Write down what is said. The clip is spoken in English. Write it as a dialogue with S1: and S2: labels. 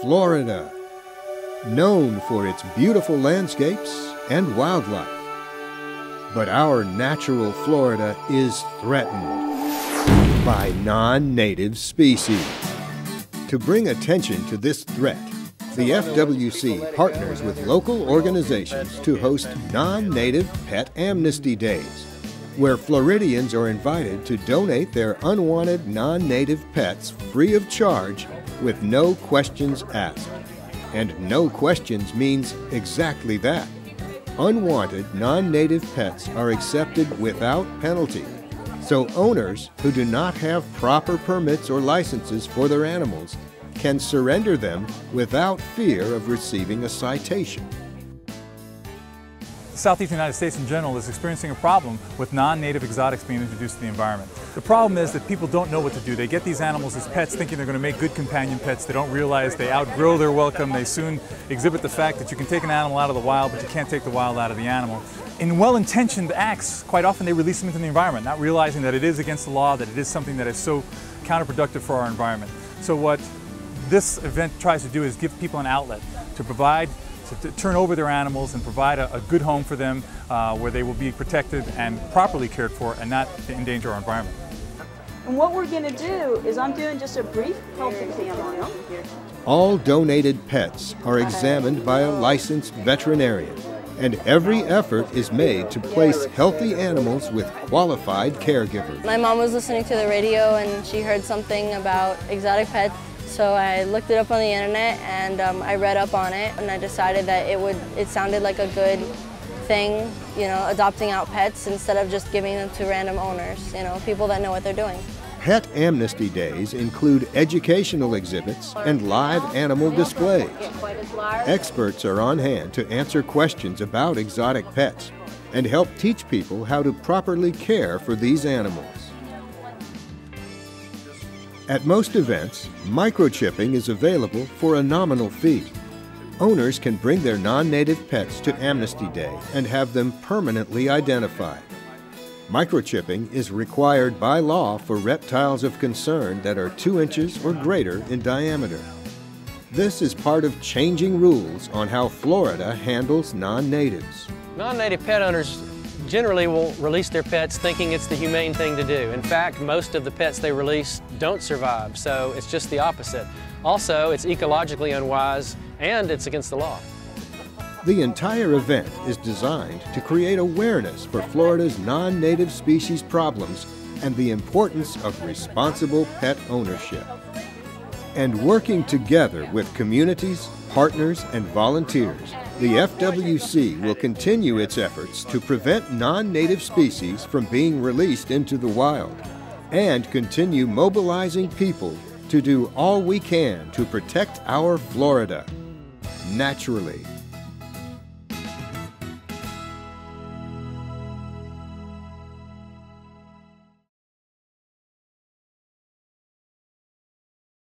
S1: Florida, known for its beautiful landscapes and wildlife. But our natural Florida is threatened by non-native species. To bring attention to this threat, the FWC partners with local organizations to host non-native pet amnesty days, where Floridians are invited to donate their unwanted non-native pets free of charge with no questions asked. And no questions means exactly that. Unwanted non-native pets are accepted without penalty. So owners who do not have proper permits or licenses for their animals can surrender them without fear of receiving a citation.
S2: The Southeastern United States in general is experiencing a problem with non-native exotics being introduced to the environment. The problem is that people don't know what to do. They get these animals as pets thinking they're going to make good companion pets. They don't realize they outgrow their welcome. They soon exhibit the fact that you can take an animal out of the wild, but you can't take the wild out of the animal. In well-intentioned acts, quite often they release them into the environment, not realizing that it is against the law, that it is something that is so counterproductive for our environment. So what this event tries to do is give people an outlet to provide, to turn over their animals and provide a good home for them where they will be protected and properly cared for and not endanger our environment.
S3: And what we're going to do is I'm doing just a brief health exam on them.
S1: All donated pets are examined by a licensed veterinarian, and every effort is made to place healthy animals with qualified caregivers.
S4: My mom was listening to the radio and she heard something about exotic pets. So I looked it up on the internet and I read up on it, and I decided that it sounded like a good thing, you know, adopting out pets instead of just giving them to random owners, you know, people that know what they're doing.
S1: Pet Amnesty Days include educational exhibits and live animal displays. Experts are on hand to answer questions about exotic pets and help teach people how to properly care for these animals. At most events, microchipping is available for a nominal fee. Owners can bring their non-native pets to Amnesty Day and have them permanently identified. Microchipping is required by law for reptiles of concern that are 2 inches or greater in diameter. This is part of changing rules on how Florida handles non-natives.
S5: Non-native pet owners generally will release their pets thinking it's the humane thing to do. In fact, most of the pets they release don't survive, so it's just the opposite. Also, it's ecologically unwise and it's against the law.
S1: The entire event is designed to create awareness for Florida's non-native species problems and the importance of responsible pet ownership. And working together with communities, partners, and volunteers, the FWC will continue its efforts to prevent non-native species from being released into the wild and continue mobilizing people to do all we can to protect our Florida naturally.